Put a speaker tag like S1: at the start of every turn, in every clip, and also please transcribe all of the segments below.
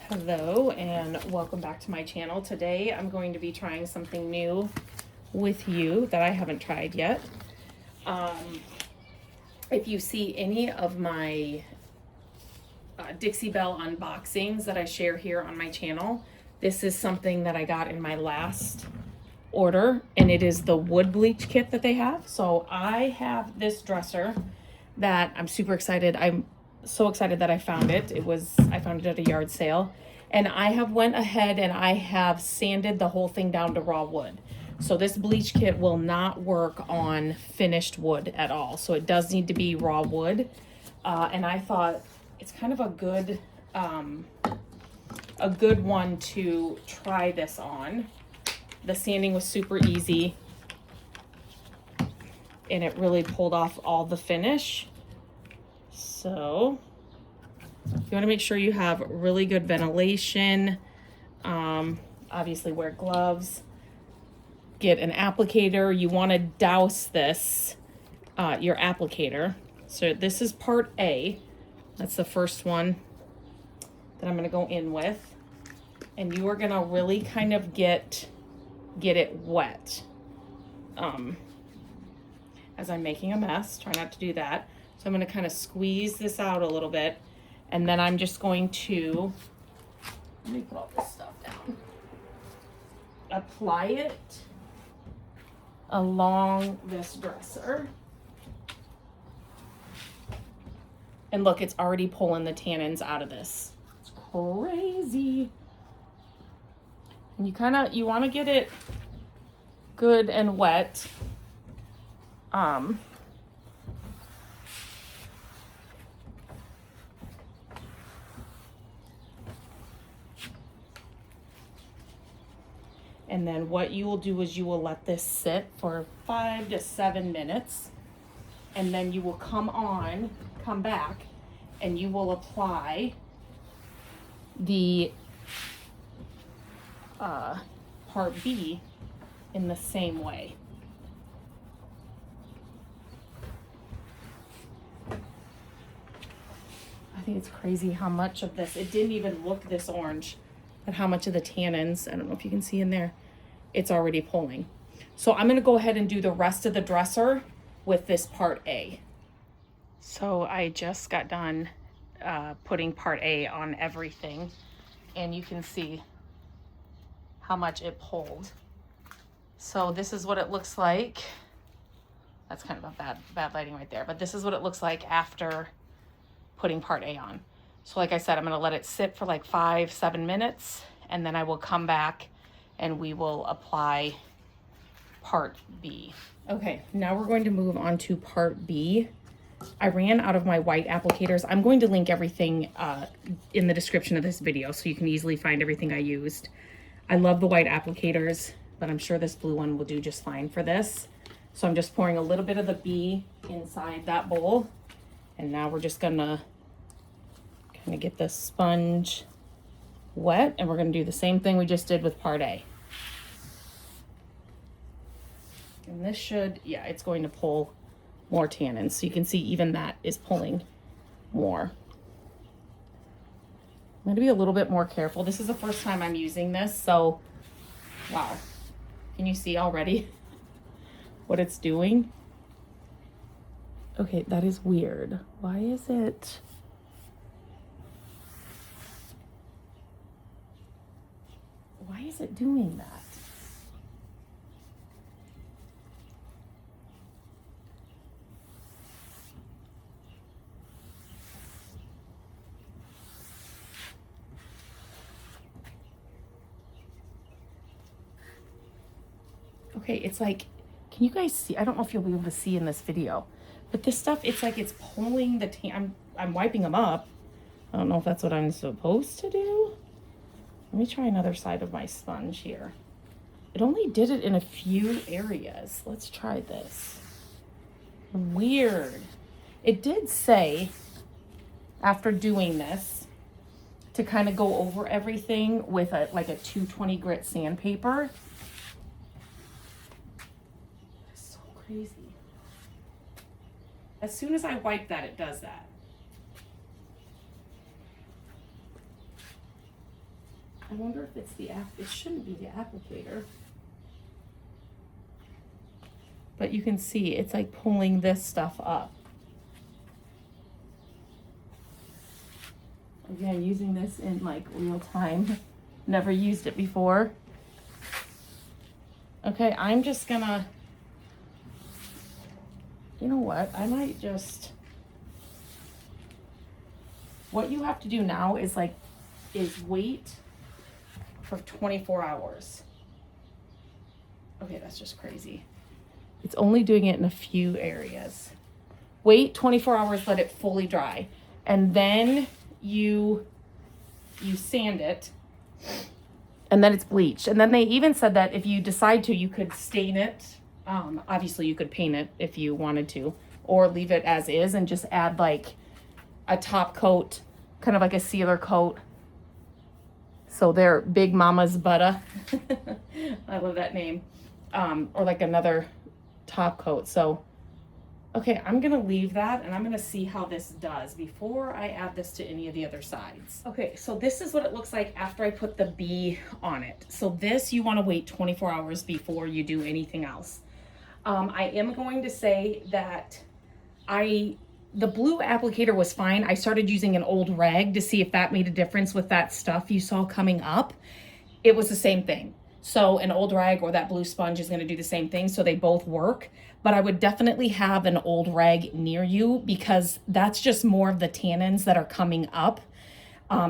S1: Hello and welcome back to my channel. Today I'm going to be trying something new with you that I haven't tried yet. If you see any of my Dixie Belle unboxings that I share here on my channel, this is something that I got in my last order, and it is the wood bleach kit that they have. So I have this dresser that I'm super excited. I'm so excited that I found it. I found it at a yard sale, and I have went ahead and I have sanded the whole thing down to raw wood. So this bleach kit will not work on finished wood at all. So it does need to be raw wood. And I thought it's kind of a good one to try this on. The sanding was super easy, and it really pulled off all the finish. So you want to make sure you have really good ventilation. Obviously wear gloves. Get an applicator. You want to douse this, your applicator. So this is part A. That's the first one that I'm going to go in with. And you are going to really kind of get it wet. As I'm making a mess, try not to do that. So I'm going to kind of squeeze this out a little bit, and then I'm just going to, let me put all this stuff down, apply it along this dresser. And look, it's already pulling the tannins out of this. It's crazy. And you want to get it good and wet. And then what you will do is you will let this sit for 5 to 7 minutes. And then you will come back, and you will apply the part B in the same way. I think it's crazy how much of this, it didn't even look this orange, but how much of the tannins, I don't know if you can see in there, it's already pulling. So I'm gonna go ahead and do the rest of the dresser with this part A. So I just got done putting part A on everything, and you can see how much it pulled. So this is what it looks like. That's kind of a bad lighting right there, but this is what it looks like after putting part A on. So like I said, I'm gonna let it sit for like 5-7 minutes, and then I will come back and we will apply part B. Okay, now we're going to move on to part B. I ran out of my white applicators. I'm going to link everything in the description of this video so you can easily find everything I used. I love the white applicators, but I'm sure this blue one will do just fine for this. So I'm just pouring a little bit of the B inside that bowl. And now we're just gonna kind of get the sponge wet, and we're gonna do the same thing we just did with part A. And this should, yeah, it's going to pull more tannins. So you can see even that is pulling more. I'm gonna be a little bit more careful. This is the first time I'm using this, so wow. Can you see already what it's doing? Okay, that is weird. Why is it? Why is it doing that? Okay, it's like, can you guys see? I don't know if you'll be able to see in this video, but this stuff, it's like it's pulling the I'm wiping them up. I don't know if that's what I'm supposed to do. Let me try another side of my sponge here. It only did it in a few areas. Let's try this. Weird. It did say, after doing this, to kind of go over everything with like a 220 grit sandpaper. That's so crazy. As soon as I wipe that, it does that. I wonder if it's the it shouldn't be the applicator. But you can see it's like pulling this stuff up. Again, using this in like real time. Never used it before. Okay, I'm just gonna, you know what? I might just, what you have to do now is wait for 24 hours. Okay, that's just crazy. It's only doing it in a few areas. Wait 24 hours, let it fully dry. And then you sand it, and then it's bleached. And then they even said that if you decide to, you could stain it. Obviously you could paint it if you wanted to, or leave it as is and just add like a top coat, kind of like a sealer coat. So they're Big Mama's Butter. I love that name. Or like another top coat. So, okay, I'm gonna leave that and I'm gonna see how this does before I add this to any of the other sides. Okay, so this is what it looks like after I put the bee on it. So this, you wanna wait 24 hours before you do anything else. I am going to say that the blue applicator was fine. I started using an old rag to see if that made a difference with that stuff you saw coming up. It was the same thing. So an old rag or that blue sponge is going to do the same thing. So they both work, but I would definitely have an old rag near you because that's just more of the tannins that are coming up.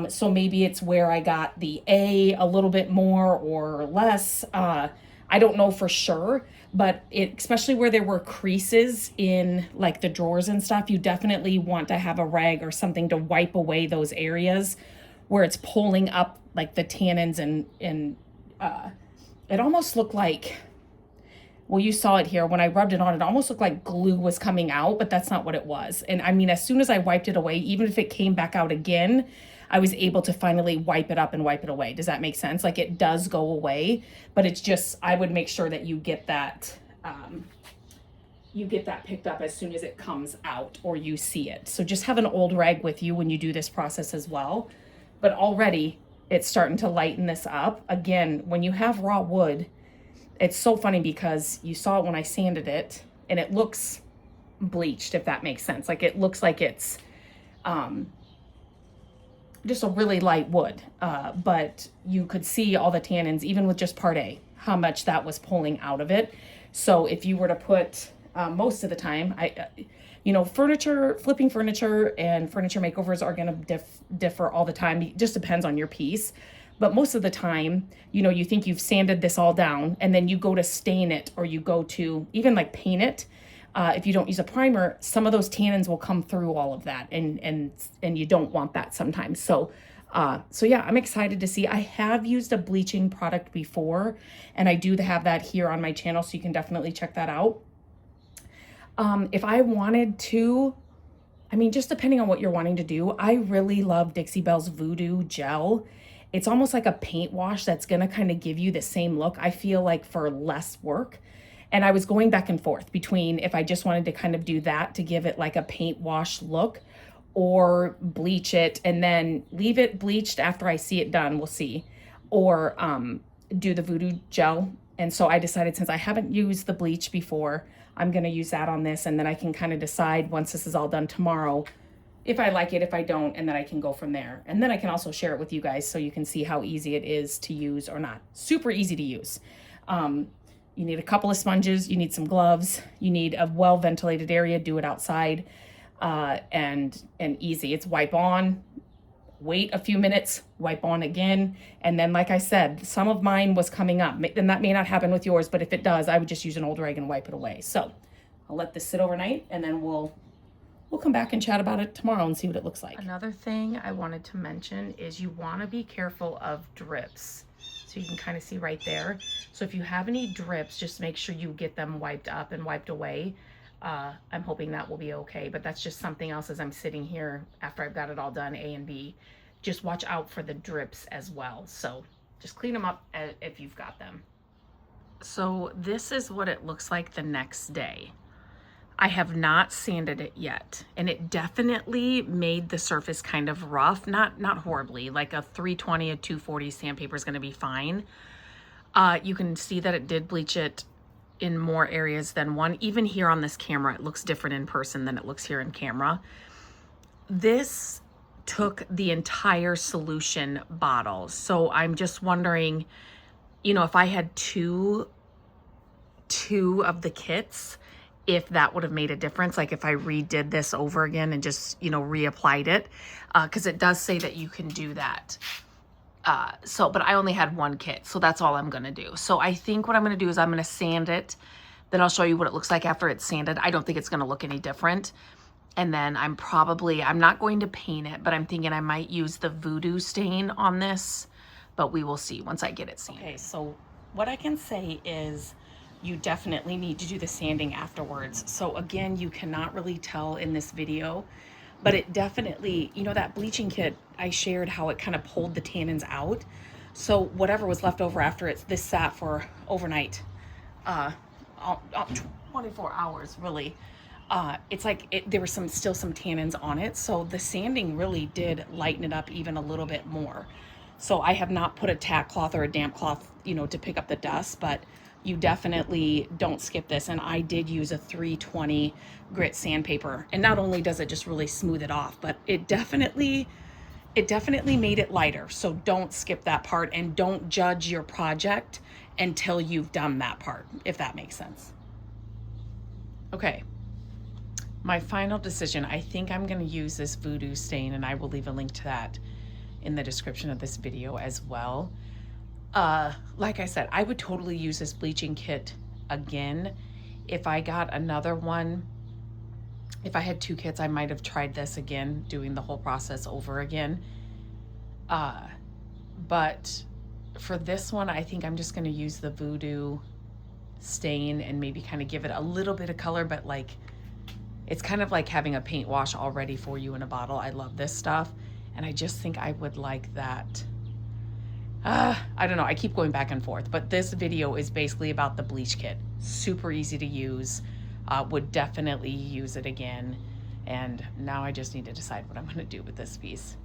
S1: So maybe it's where I got the a little bit more or less. I don't know for sure, but especially where there were creases in like the drawers and stuff, you definitely want to have a rag or something to wipe away those areas where it's pulling up like the tannins and it almost looked like, well, you saw it here. When I rubbed it on, it almost looked like glue was coming out, but that's not what it was. And I mean, as soon as I wiped it away, even if it came back out again, I was able to finally wipe it up and wipe it away. Does that make sense? Like it does go away, but it's just, I would make sure that you get that picked up as soon as it comes out or you see it. So just have an old rag with you when you do this process as well. But already it's starting to lighten this up. Again, when you have raw wood, it's so funny because you saw it when I sanded it and it looks bleached, if that makes sense. Like it looks like it's just a really light wood, but you could see all the tannins, even with just part A, how much that was pulling out of it. So if you were to put, most of the time, flipping furniture and furniture makeovers are going to differ all the time. It just depends on your piece. But most of the time, you think you've sanded this all down and then you go to stain it or you go to even like paint it. If you don't use a primer, some of those tannins will come through all of that and you don't want that sometimes. So yeah, I'm excited to see. I have used a bleaching product before and I do have that here on my channel. So you can definitely check that out. If I wanted to, just depending on what you're wanting to do, I really love Dixie Belle's Voodoo Gel. It's almost like a paint wash that's going to kind of give you the same look, I feel like, for less work. And I was going back and forth between if I just wanted to kind of do that to give it like a paint wash look or bleach it and then leave it bleached after I see it done, we'll see, or do the Voodoo Gel. And so I decided, since I haven't used the bleach before, I'm going to use that on this, and then I can kind of decide once this is all done tomorrow if I like it, if I don't, and then I can go from there. And then I can also share it with you guys so you can see how easy it is to use or not. Super easy to use. You need a couple of sponges, you need some gloves, you need a well-ventilated area, do it outside, and easy. It's wipe on, wait a few minutes, wipe on again. And then, like I said, some of mine was coming up, and that may not happen with yours, but if it does, I would just use an old rag and wipe it away. So I'll let this sit overnight and then we'll come back and chat about it tomorrow and see what it looks like. Another thing I wanted to mention is you want to be careful of drips. So you can kind of see right there. So if you have any drips, just make sure you get them wiped up and wiped away. I'm hoping that will be okay, but that's just something else as I'm sitting here after I've got it all done, A and B. Just watch out for the drips as well. So just clean them up if you've got them. So this is what it looks like the next day. I have not sanded it yet, and it definitely made the surface kind of rough, not horribly. Like a 320, a 240 sandpaper is going to be fine. You can see that it did bleach it in more areas than one. Even here on this camera, it looks different in person than it looks here in camera. This took the entire solution bottle. So I'm just wondering, you know, if I had two of the kits, if that would have made a difference, like if I redid this over again and just, you know, reapplied it, because it does say that you can do that. But I only had one kit, so that's all I'm gonna do. So I think what I'm gonna do is I'm gonna sand it, then I'll show you what it looks like after it's sanded. I don't think it's gonna look any different. And then I'm not going to paint it, but I'm thinking I might use the voodoo stain on this, but we will see once I get it sanded. Okay, so what I can say is you definitely need to do the sanding afterwards. So again, you cannot really tell in this video, but it definitely, you know, that bleaching kit, I shared how it kind of pulled the tannins out. So whatever was left over after this sat for overnight, 24 hours really, it's like there was still some tannins on it. So the sanding really did lighten it up even a little bit more. So I have not put a tack cloth or a damp cloth, you know, to pick up the dust, but you definitely don't skip this. And I did use a 320 grit sandpaper. And not only does it just really smooth it off, but it definitely made it lighter. So don't skip that part, and don't judge your project until you've done that part, if that makes sense. Okay, my final decision, I think I'm gonna use this voodoo stain, and I will leave a link to that in the description of this video as well. Like I said, I would totally use this bleaching kit again. If I got another one, if I had two kits, I might have tried this again, doing the whole process over again. But for this one, I think I'm just gonna use the voodoo stain and maybe kind of give it a little bit of color, but like, it's kind of like having a paint wash all ready for you in a bottle. I love this stuff, and I just think I would like that. I don't know, I keep going back and forth, but this video is basically about the bleach kit. Super easy to use, would definitely use it again. And now I just need to decide what I'm gonna do with this piece.